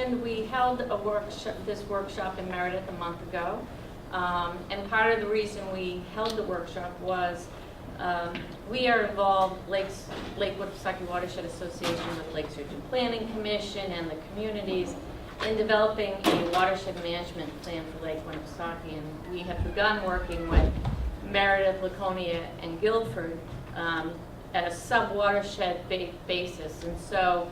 And we held a workshop, this workshop in Meredith a month ago. And part of the reason we held the workshop was we are involved, Lakewood Piscataqui Watershed Association with Lakes Region Planning Commission and the communities in developing a watershed management plan for Lake Winnipesaukee. And we have begun working with Meredith, Laconia, and Guilford at a sub-watershed basis. And so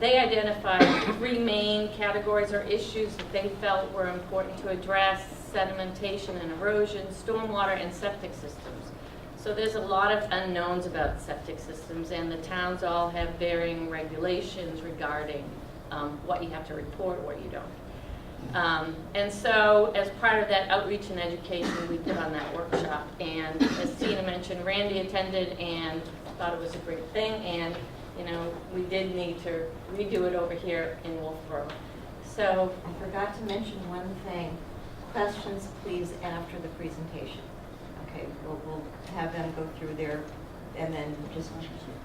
they identified 3 main categories or issues that they felt were important to address: sedimentation and erosion, stormwater, and septic systems. So there's a lot of unknowns about septic systems, and the towns all have varying regulations regarding what you have to report, what you don't. And so as part of that outreach and education, we put on that workshop. And as Tina mentioned, Randy attended and thought it was a great thing. And you know, we did need to redo it over here in Wolfboro. So I forgot to mention one thing. Questions, please, after the presentation. Okay, we'll have them go through there and then just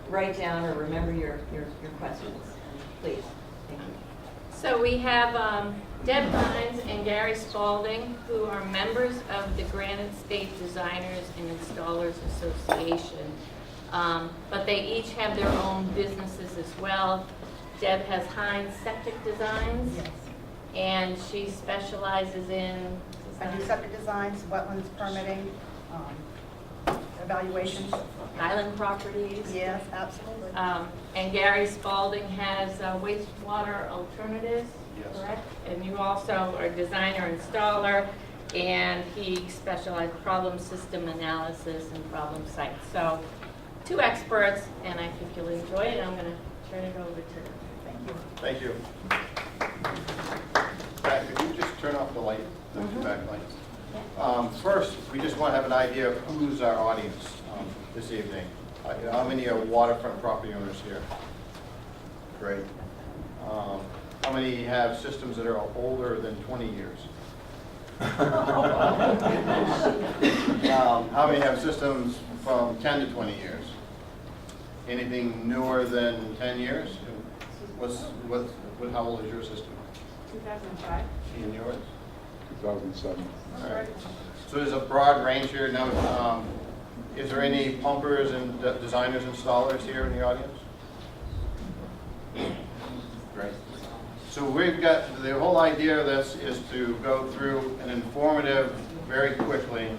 write down or remember your questions, please. Thank you. So we have Deb Hines and Gary Spalding, who are members of the Granite State Designers and Installers Association. But they each have their own businesses as well. Deb has Hines Septic Designs. Yes. And she specializes in I do septic designs, wetlands permitting, evaluations. island properties. Yes, absolutely. And Gary Spalding has wastewater alternatives, Yes. correct? And you also are designer installer, and he specializes problem system analysis and problem sites. So 2 experts, and I think you'll enjoy it. I'm going to turn it over to them. Thank you. Thank you. Pat, could you just turn off the light, the 2 backlights? First, we just want to have an idea of who's our audience this evening. How many are waterfront property owners here? Great. How many have systems that are older than 20 years? How many have systems from 10 to 20 years? Anything newer than 10 years? How old is your system? 2005. And yours? 2007. All right. So there's a broad range here. Now, is there any pumpers and designers, installers here in the audience? Great. So we've got, the whole idea of this is to go through an informative very quickly.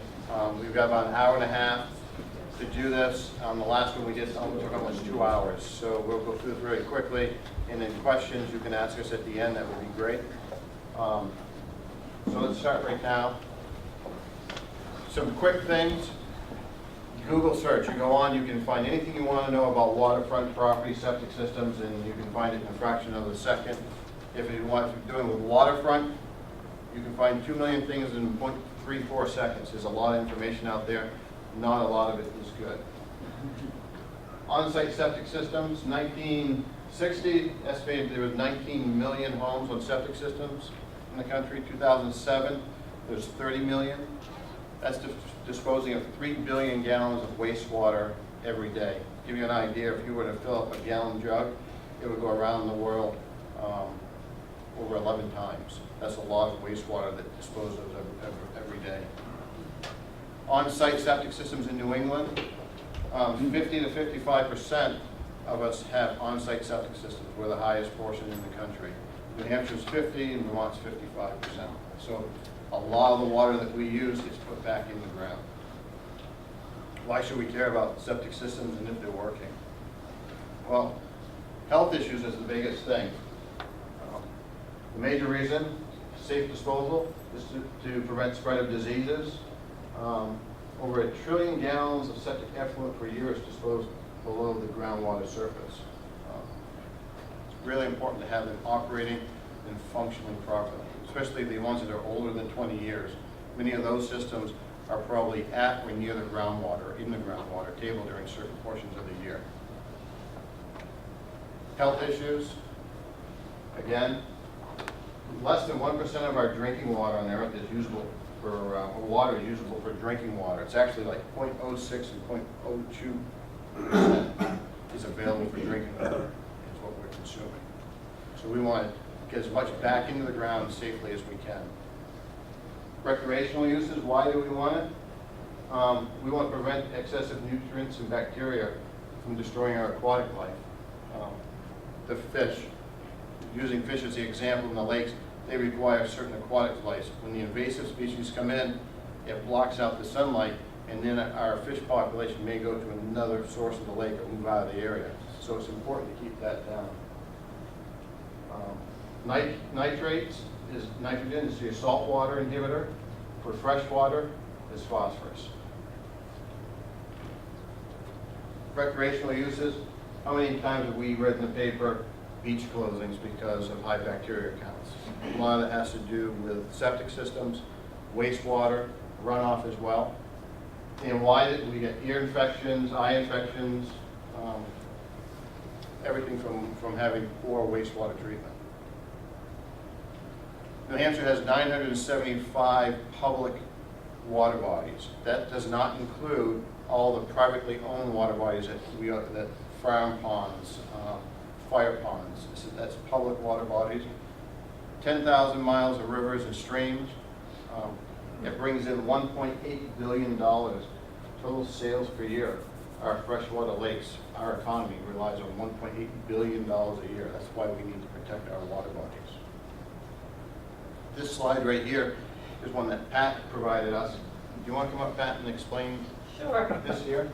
We've got about an hour and a half to do this. The last one we did took almost 2 hours. So we'll go through it very quickly. And then questions you can ask us at the end, that would be great. So let's start right now. Some quick things. Google search. You go on, you can find anything you want to know about waterfront property, septic systems, and you can find it in a fraction of a second. If you want to do it with waterfront, you can find 2 million things in 0.34 seconds. There's a lot of information out there. Not a lot of it is good. On-site septic systems, 1960, estimated there was 19 million homes with septic systems in the country. 2007, there's 30 million. That's disposing of 3 billion gallons of wastewater every day. To give you an idea, if you were to fill up a gallon jug, it would go around the world over 11 times. That's a lot of wastewater that disposes of every day. On-site septic systems in New England, 50 to 55% of us have on-site septic systems. We're the highest portion in the country. New Hampshire's 50 and Vermont's 55%. So a lot of the water that we use is put back in the ground. Why should we care about septic systems and if they're working? Well, health issues is the biggest thing. The major reason, safe disposal, is to prevent spread of diseases. Over 1 trillion gallons of septic effluent per year is disposed below the groundwater surface. It's really important to have them operating and functioning properly, especially the ones that are older than 20 years. Many of those systems are probably at or near the groundwater, in the groundwater table during certain portions of the year. Health issues, again, less than 1% of our drinking water on Earth is usable for, water is usable for drinking water. It's actually like 0.06 and 0.02% is available for drinking water. Is what we're consuming. So we want get as much back into the ground safely as we can. Recreational uses, why do we want it? We want to prevent excessive nutrients and bacteria from destroying our aquatic life. The fish, using fish as the example in the lakes, they require certain aquatic life. When the invasive species come in, it blocks out the sunlight, and then our fish population may go to another source of the lake or move out of the area. So it's important to keep that down. Nitrates is nitrogen, is your saltwater inhibitor. For freshwater, is phosphorus. Recreational uses, how many times have we read in the paper beach closings because of high bacteria counts? A lot of that has to do with septic systems, wastewater, runoff as well. And why did we get ear infections, eye infections, everything from having poor wastewater treatment. New Hampshire has 975 public water bodies. That does not include all the privately owned water bodies that farm ponds, fire ponds. That's public water bodies. 10,000 miles of rivers and streams. It brings in $1.8 billion total sales per year. Our freshwater lakes, our economy relies on $1.8 billion a year. That's why we need to protect our water bodies. This slide right here is one that Pat provided us. Do you want to come up, Pat, and explain Sure. this here?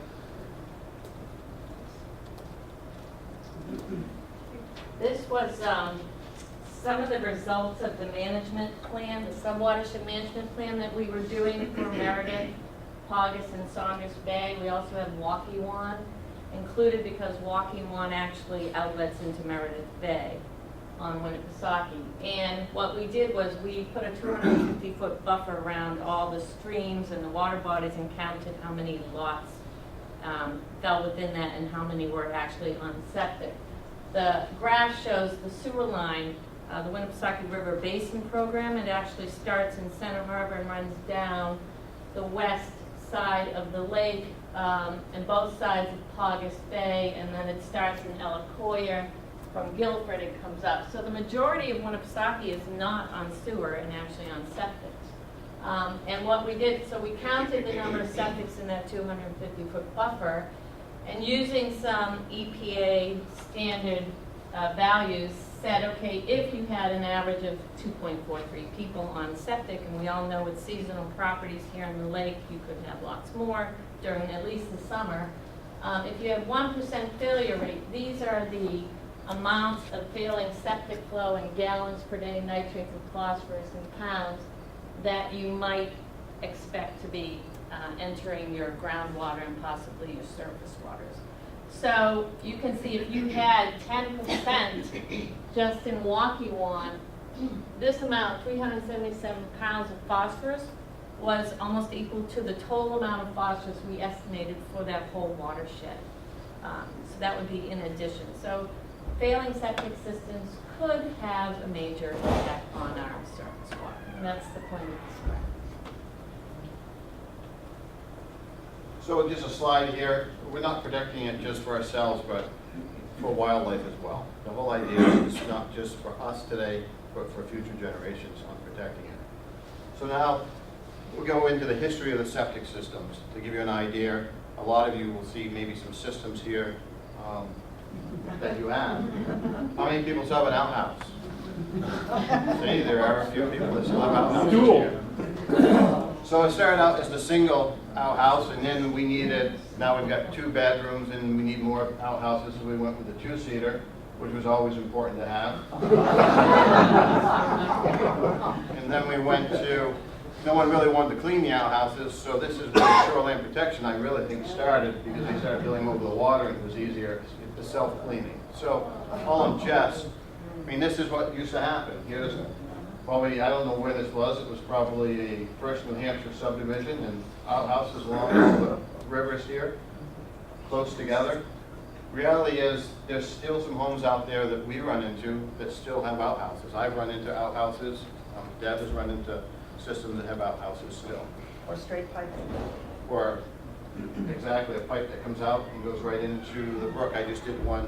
This was some of the results of the management plan, the subwatershed management plan that we were doing for Meredith, Paugus, and Saunders Bay. We also have Waukee included because Waukee actually outlets into Meredith Bay on Winnipesaukee. And what we did was we put a 250-foot buffer around all the streams and the water bodies and counted how many lots fell within that and how many were actually on septic. The graph shows the sewer line, the Winnipesaukee River Basin Program. It actually starts in Center Harbor and runs down the west side of the lake and both sides of Paugus Bay, and then it starts in Elacoya. From Guilford it comes up. So the majority of Winnipesaukee is not on sewer and actually on septic. And what we did, so we counted the number of septics in that 250-foot buffer, and using some EPA standard values, said, okay, if you had an average of 2.43 people on septic, and we all know with seasonal properties here in the lake, you could have lots more during at least the summer. If you have 1% failure rate, these are the amounts of failing septic flow in gallons per day, nitrates and phosphorus in pounds, that you might expect to be entering your groundwater and possibly your surface waters. So you can see if you had 10% just in Waukee, this amount, 377 pounds of phosphorus, was almost equal to the total amount of phosphorus we estimated for that whole watershed. So that would be in addition. So failing septic systems could have a major impact on our surface water, and that's the point of this graph. So just a slide here. We're not protecting it just for ourselves, but for wildlife as well. The whole idea is not just for us today, but for future generations on protecting it. So now we'll go into the history of the septic systems. To give you an idea, a lot of you will see maybe some systems here that you have. How many people still have an outhouse? See, there are a few people that still have outhouses here. So it started out as the single outhouse, and then we needed, now we've got 2 bedrooms, and we need more outhouses, so we went with the 2-seater, which was always important to have. And then we went to, no one really wanted to clean the outhouses, so this is where shoreline protection, I really think, started, because they started building over the water, and it was easier, the self-cleaning. So, all in jest, I mean, this is what used to happen. Here's probably, I don't know where this was, it was probably a first New Hampshire subdivision, and outhouses along all the rivers here, close together. Reality is, there's still some homes out there that we run into that still have outhouses. I've run into outhouses, Deb has run into systems that have outhouses still. Or straight piping. Or exactly, a pipe that comes out and goes right into the brook. I just did one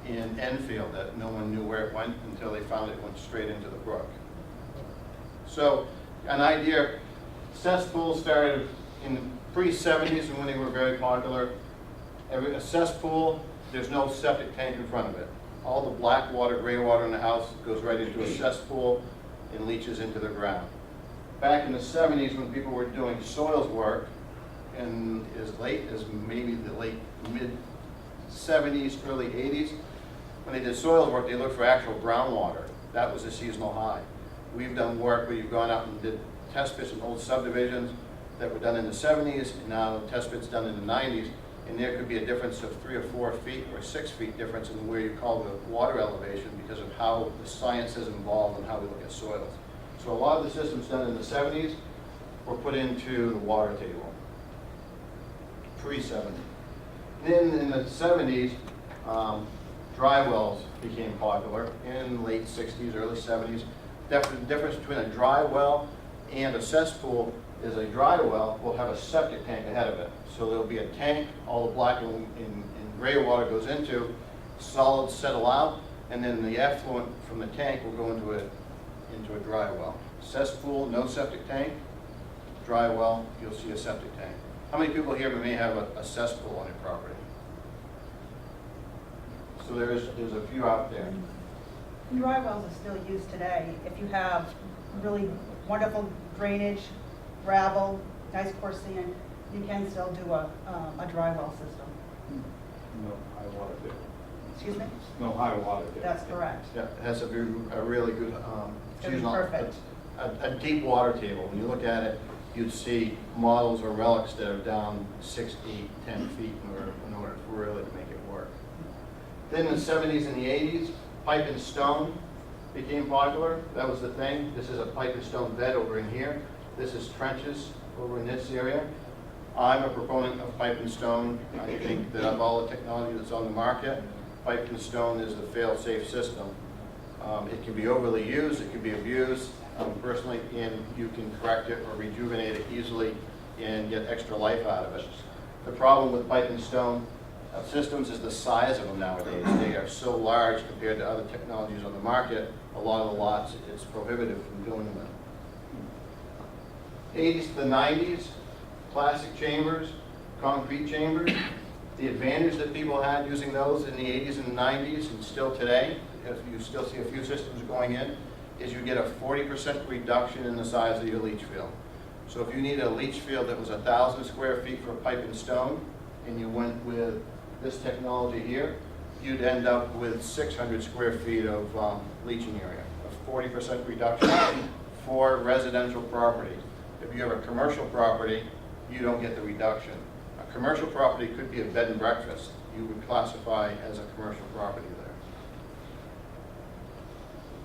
in Enfield that no one knew where it went until they found it went straight into the brook. So an idea, cesspools started in pre-70s when they were very popular. A cesspool, there's no septic tank in front of it. All the black water, gray water in the house goes right into a cesspool and leaches into the ground. Back in the 70s when people were doing soils work, and as late as maybe the mid-70s, early 80s, when they did soils work, they looked for actual groundwater. That was a seasonal high. We've done work where you've gone out and did test pits in old subdivisions that were done in the 70s, and now test pits done in the 90s, and there could be a difference of 3 or 4 feet or 6 feet difference in where you call the water elevation because of how the science has evolved and how we look at soils. So a lot of the systems done in the 70s were put into the water table, pre-70. Then in the 70s, dry wells became popular in late 60s, early 70s. The difference between a dry well and a cesspool is a dry well will have a septic tank ahead of it. So there'll be a tank, all the black and gray water goes into, solids settle out, and then the effluent from the tank will go into a dry well. Cesspool, no septic tank. Dry well, you'll see a septic tank. How many people here may have a cesspool on your property? So there's a few out there. Dry wells are still used today. If you have really wonderful drainage, gravel, nice coarse sand, you can still do a dry well system. No high water depth. Excuse me? No high water depth. That's correct. Yeah, it has a really good, It'll be perfect. a deep water table. When you look at it, you'd see models or relics that are down 6, 8, 10 feet in order to really make it work. Then in the 70s and the 80s, pipe and stone became popular. That was the thing. This is a pipe and stone bed over in here. This is trenches over in this area. I'm a proponent of pipe and stone. I think that of all the technology that's on the market, pipe and stone is the fail-safe system. It can be overly used, it can be abused personally, and you can correct it or rejuvenate it easily and get extra life out of it. The problem with pipe and stone systems is the size of them nowadays. They are so large compared to other technologies on the market. A lot of the lots, it's prohibitive from doing them. 80s to the 90s, plastic chambers, concrete chambers. The advantage that people had using those in the 80s and 90s and still today, if you still see a few systems going in, is you get a 40% reduction in the size of your leach field. So if you need a leach field that was 1,000 square feet for pipe and stone, and you went with this technology here, you'd end up with 600 square feet of leaching area, a 40% reduction for residential property. If you have a commercial property, you don't get the reduction. A commercial property could be a bed and breakfast. You would classify as a commercial property there.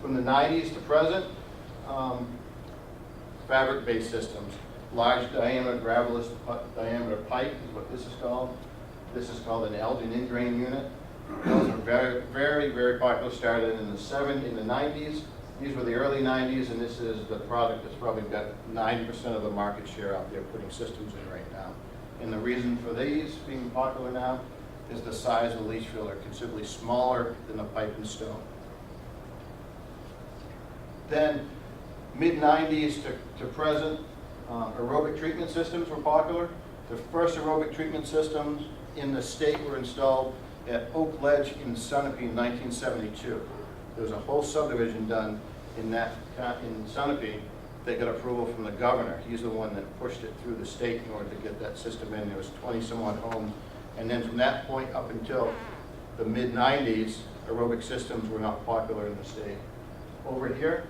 From the 90s to present, fabric-based systems. Large diameter, gravelless diameter pipe is what this is called. This is called an Elgin in-drain unit. Those are very, very, very popular. Started in the 90s. These were the early 90s, and this is the product that's probably got 90% of the market share out there putting systems in right now. And the reason for these being popular now is the size of the leach field are considerably smaller than the pipe and stone. Then mid-90s to present, aerobic treatment systems were popular. The first aerobic treatment systems in the state were installed at Oak Ledge in Sunapee in 1972. There was a whole subdivision done in Sunapee. They got approval from the governor. He's the one that pushed it through the state in order to get that system in. There was 20 some odd homes. And then from that point up until the mid-90s, aerobic systems were not popular in the state. Over here,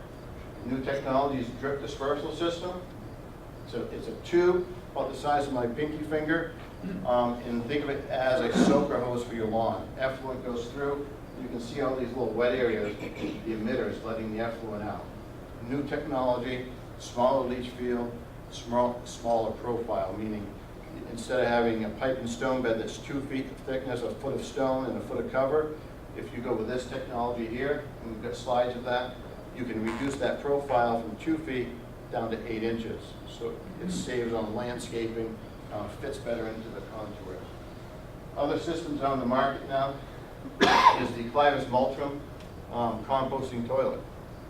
new technology is drip dispersal system. So it's a tube about the size of my pinky finger. And think of it as a soaker hose for your lawn. Effluent goes through. You can see all these little wet areas, the emitters letting the effluent out. New technology, smaller leach field, smaller profile, meaning instead of having a pipe and stone bed that's 2 feet of thickness, a foot of stone and a foot of cover, if you go with this technology here, and we've got slides of that, you can reduce that profile from 2 feet down to 8 inches. So it saves on landscaping, fits better into the contours. Other systems on the market now, is the Clivus Multrum composting toilet.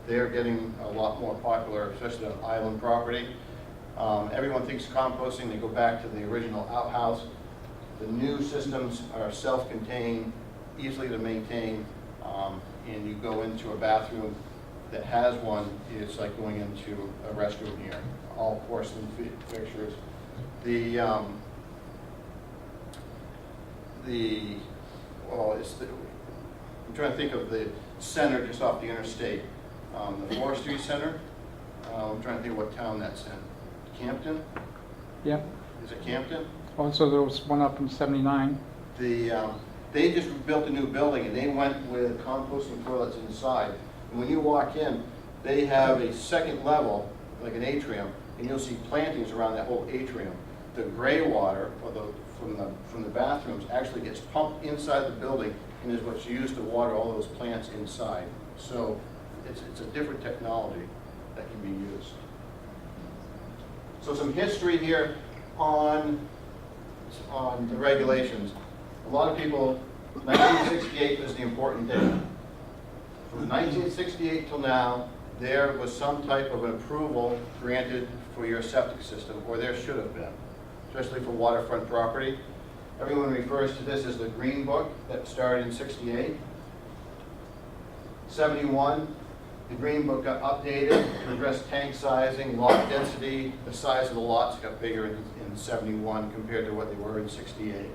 They're getting a lot more popular, especially on island property. Everyone thinks composting, they go back to the original outhouse. The new systems are self-contained, easily to maintain, and you go into a bathroom that has one, it's like going into a restroom here. All porcelain fixtures. I'm trying to think of the center just off the interstate. The Forestry Center. I'm trying to think of what town that's in. Campton? Yeah. Is it Campton? Also, there was one up in 79. They just built a new building and they went with composting toilets inside. And when you walk in, they have a second level, like an atrium, and you'll see plantings around that whole atrium. The gray water, from the bathrooms, actually gets pumped inside the building and is what's used to water all those plants inside. So it's a different technology that can be used. So some history here on the regulations. A lot of people, 1968 was the important date. From 1968 till now, there was some type of an approval granted for your septic system, or there should have been, especially for waterfront property. Everyone refers to this as the Green Book that started in 68. 71, the Green Book got updated to address tank sizing, lot density. The size of the lots got bigger in 71 compared to what they were in 68.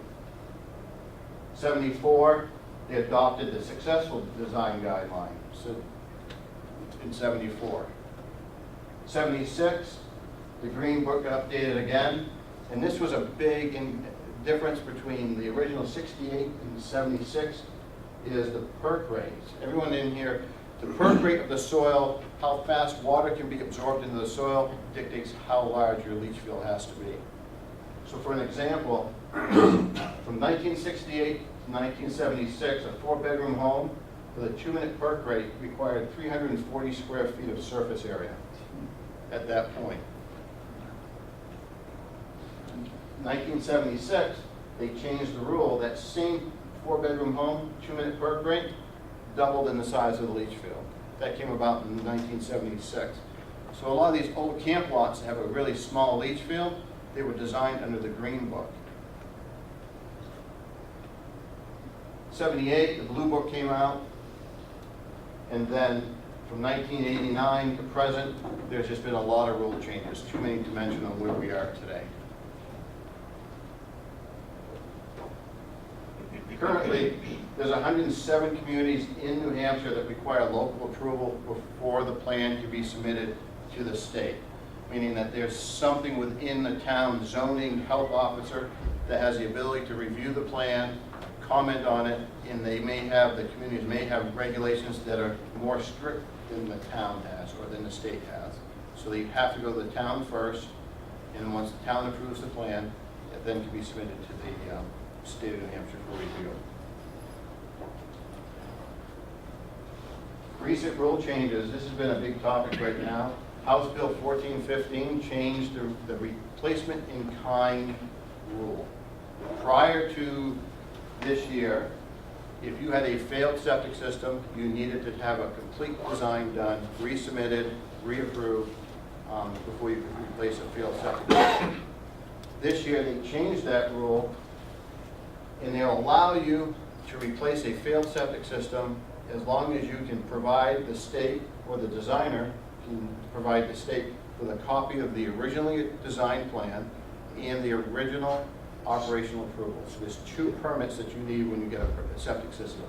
74, they adopted the successful design guideline in 74. 76, the Green Book got updated again, and this was a big difference between the original 68 and 76 is the perk rates. Everyone in here, the perk rate of the soil, how fast water can be absorbed into the soil dictates how large your leach field has to be. So for an example, from 1968 to 1976, a 4-bedroom home with a 2-minute perk rate required 340 square feet of surface area at that point. 1976, they changed the rule. That same 4-bedroom home, 2-minute perk rate, doubled in the size of the leach field. That came about in 1976. So a lot of these old camp lots have a really small leach field. They were designed under the Green Book. 78, the Blue Book came out. And then from 1989 to present, there's just been a lot of rule changes, too many to mention on where we are today. Currently, there's 107 communities in New Hampshire that require local approval before the plan can be submitted to the state, meaning that there's something within the town zoning health officer that has the ability to review the plan, comment on it, and the communities may have regulations that are more strict than the town has or than the state has. So they have to go to the town first, and once the town approves the plan, it then can be submitted to the state of New Hampshire for review. Recent rule changes, this has been a big topic right now. House Bill 1415 changed the replacement in kind rule. Prior to this year, if you had a failed septic system, you needed to have a complete design done, resubmitted, reapproved, before you could replace a failed septic system. This year, they changed that rule, and they'll allow you to replace a failed septic system as long as you can provide the state, or the designer can provide the state with a copy of the originally designed plan and the original operational approval. So there's 2 permits that you need when you get a septic system.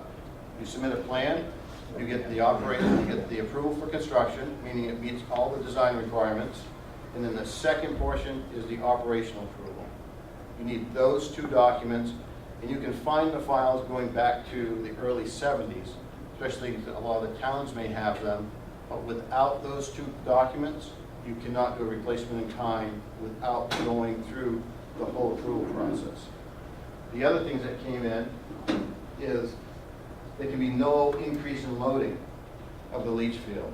You submit a plan, you get the operation, you get the approval for construction, meaning it meets all the design requirements, and then the second portion is the operational approval. You need those 2 documents, and you can find the files going back to the early 70s, especially a lot of the towns may have them, but without those 2 documents, you cannot do a replacement in kind without going through the whole approval process. The other things that came in is there can be no increase in loading of the leach field.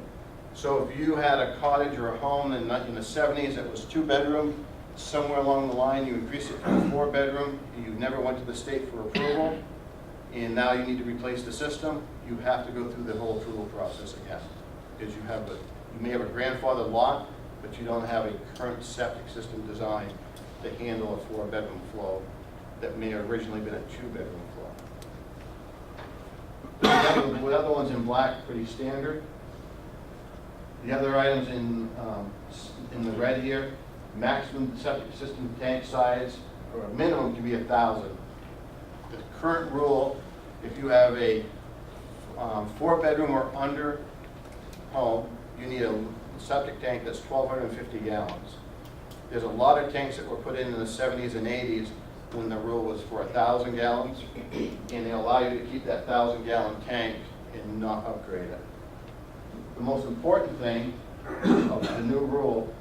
So if you had a cottage or a home in the 70s that was 2-bedroom, somewhere along the line you increased it to a 4-bedroom, you never went to the state for approval, and now you need to replace the system, you have to go through the whole approval process again. Because you may have a grandfathered lot, but you don't have a current septic system design to handle a 4-bedroom flow that may have originally been a 2-bedroom flow. The other ones in black, pretty standard. The other items in the red here, maximum septic system tank size, or a minimum can be 1,000. The current rule, if you have a 4-bedroom or under home, you need a septic tank that's 1,250 gallons. There's a lot of tanks that were put in the 70s and 80s when the rule was for 1,000 gallons, and they allow you to keep that 1,000-gallon tank and not upgrade it. The most important thing of the new rule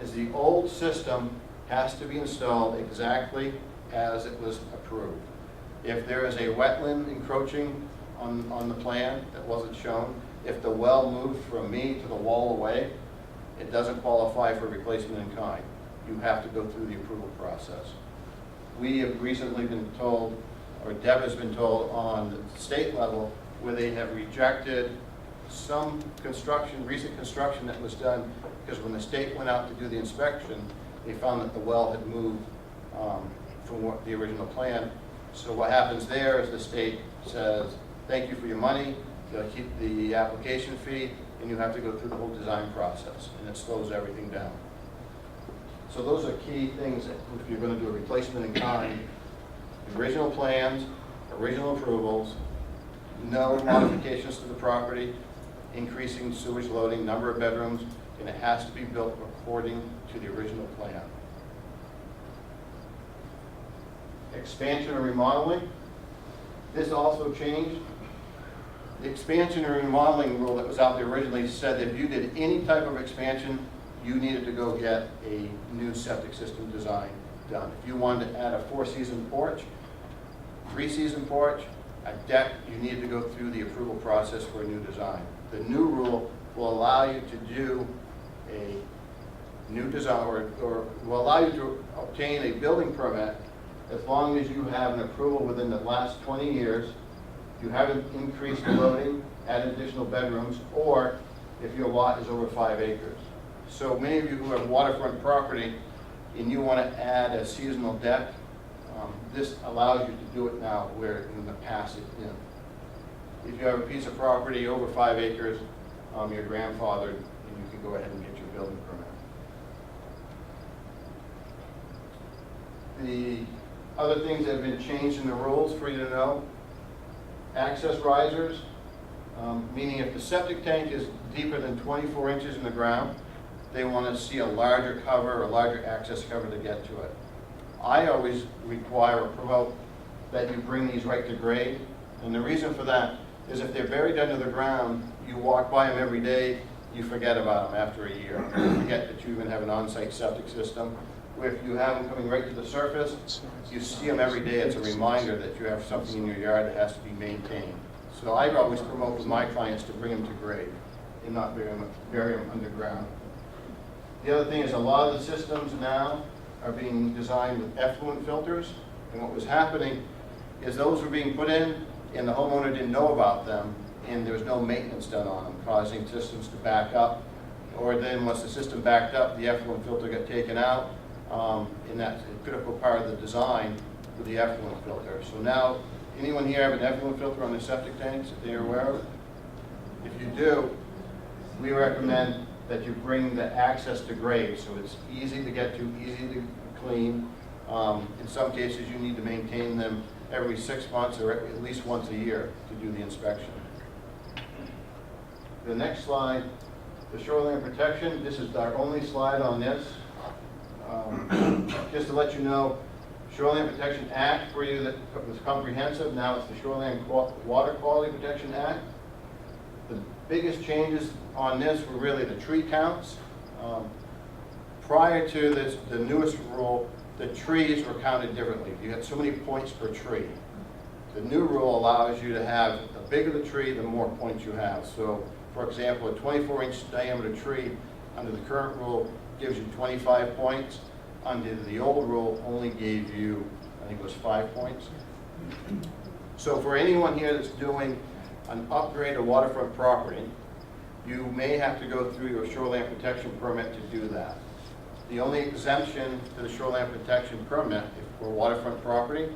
is the old system has to be installed exactly as it was approved. If there is a wetland encroaching on the plan that wasn't shown, if the well moved from me to the wall away, it doesn't qualify for replacement in kind. You have to go through the approval process. We have recently been told, or Deb has been told on the state level, where they have rejected some construction, recent construction that was done, because when the state went out to do the inspection, they found that the well had moved from what the original plan. So what happens there is the state says, thank you for your money, they'll keep the application fee, and you have to go through the whole design process, and it slows everything down. So those are key things that if you're going to do a replacement in kind, original plans, original approvals, no modifications to the property, increasing sewage loading, number of bedrooms, and it has to be built according to the original plan. Expansion or remodeling. This also changed. The expansion or remodeling rule that was out there originally said that if you did any type of expansion, you needed to go get a new septic system design done. If you wanted to add a 4-season porch, 3-season porch, a deck, you needed to go through the approval process for a new design. The new rule will allow you to do a new design, or will allow you to obtain a building permit as long as you have an approval within the last 20 years, you haven't increased the loading, added additional bedrooms, or if your lot is over 5 acres. So many of you who have waterfront property and you want to add a seasonal deck, this allows you to do it now, where in the past it didn't. If you have a piece of property over 5 acres, you're grandfathered, and you can go ahead and get your building permit. The other things that have been changed in the rules for you to know, access risers, meaning if the septic tank is deeper than 24 inches in the ground, they want to see a larger cover, a larger access cover to get to it. I always require or promote that you bring these right to grade, and the reason for that is if they're buried under the ground, you walk by them every day, you forget about them after a year. You forget that you even have an on-site septic system. Where if you have them coming right to the surface, you see them every day, it's a reminder that you have something in your yard that has to be maintained. So I always promote with my clients to bring them to grade and not bury them underground. The other thing is a lot of the systems now are being designed with effluent filters, and what was happening is those were being put in and the homeowner didn't know about them, and there was no maintenance done on them, causing systems to back up. Or then once the system backed up, the effluent filter got taken out, and that's a critical part of the design with the effluent filter. So now, anyone here have an effluent filter on their septic tanks that they're aware of? If you do, we recommend that you bring the access to grade, so it's easy to get to, easy to clean. In some cases, you need to maintain them every 6 months or at least once a year to do the inspection. The next slide, the shoreline protection. This is our only slide on this. Just to let you know, Shoreline Protection Act for you that was comprehensive. Now it's the Shoreline Water Quality Protection Act. The biggest changes on this were really the tree counts. Prior to this, the newest rule, the trees were counted differently. You had so many points per tree. The new rule allows you to have, the bigger the tree, the more points you have. So, for example, a 24-inch diameter tree under the current rule gives you 25 points. Under the old rule, only gave you, I think it was 5 points. So for anyone here that's doing an upgrade of waterfront property, you may have to go through your shoreline protection permit to do that. The only exemption to the shoreline protection permit for waterfront property